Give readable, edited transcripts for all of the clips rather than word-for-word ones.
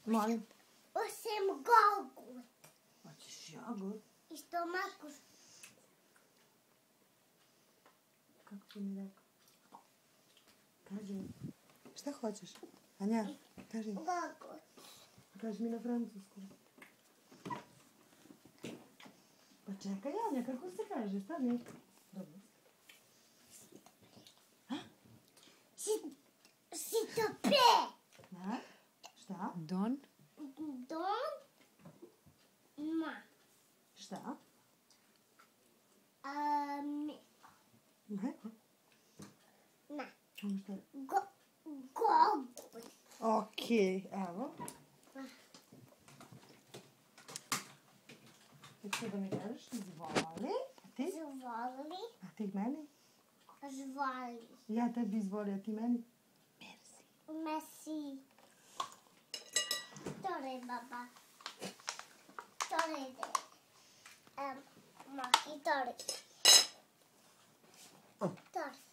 Molim. Osim golgut. Hoćeš jogurt? I stomaku. Kako ti mi rekao? Kaži. Šta hoćeš? Anja, kaži. Golgut. Kaži mi na francuskom. Pa čekaj, Anja, kako se kaže? Stani. Dobro. Sitope. Da? Šta? Don? Don. Ma. Šta? Meko. Ne. Na. Ono šta? Golgut. Okej, evo. Ti što da mi kažeš? Izvoli. A ti? Zvoli. A ti meni? Zvoli. Ja tebi izvoli, a ti meni? Messi. Tore, baba. Tore de. Maki, tore. Tore.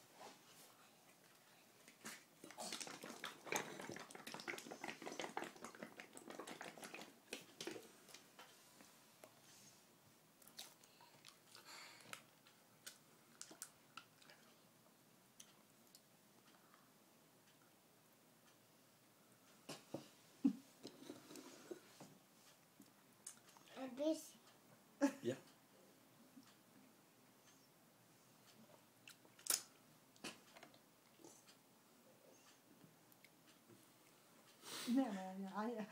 Busy. Ja. Nema, Anja, Anja.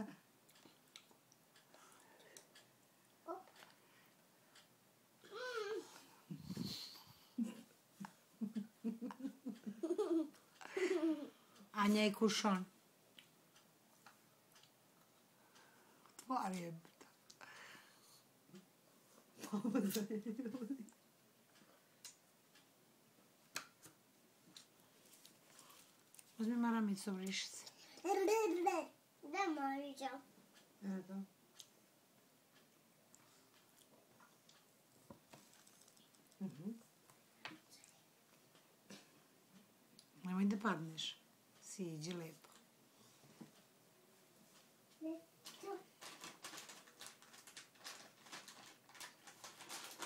Anja i kušon. Tvar je. Uzmi maramicu, vriši se. Da možda. Evo. Nemoj da padneš. Siđi lepo.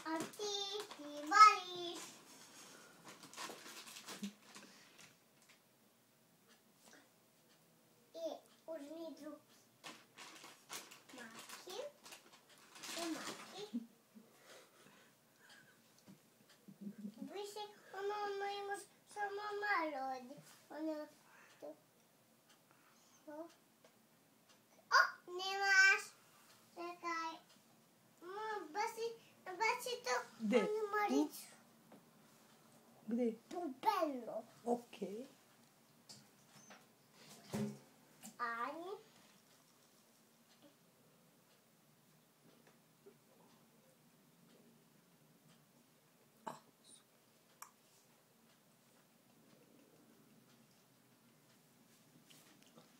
A ti voliš. I uzmi drugi. Maki. I maki. Više ono imaš samo malo ovdje. Ono tu. O, nemaš. Čekaj. Baci to. Gde? Onu maricu. Gde? Pupello. Okej. Ani.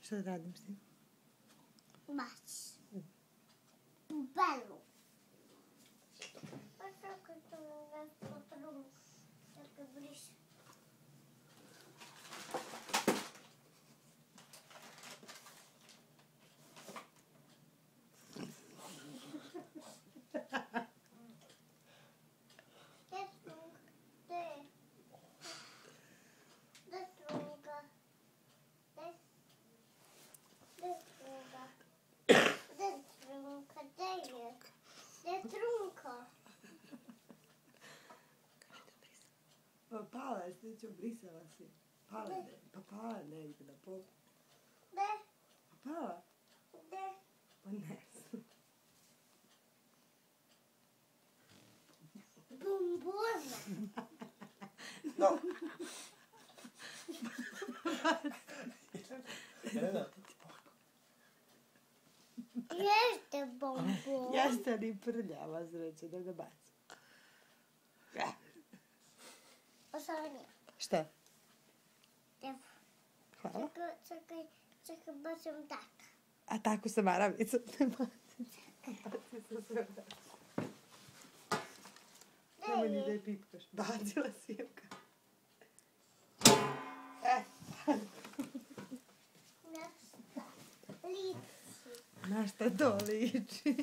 Šta da radim s tim? Baci. Pupello. Pa čekaj to ne potrubu. Čekaj briši. Pala je, srećo, brisala si. Pala negdje na pol. Ne, Pa pala? ne. Pa ne znam. Bombona. No. Jelena. Jeste bombon. Jeste li prljava, srećo, da ga baci. Osvani. Šta? Evo. Hvala. Čekaj, bacim tako. A tako sa maramicom ne baci. Baci sa sve. Nemoj ni da je pipkaš. Bacila si je ka. Lici. Na šta to liči?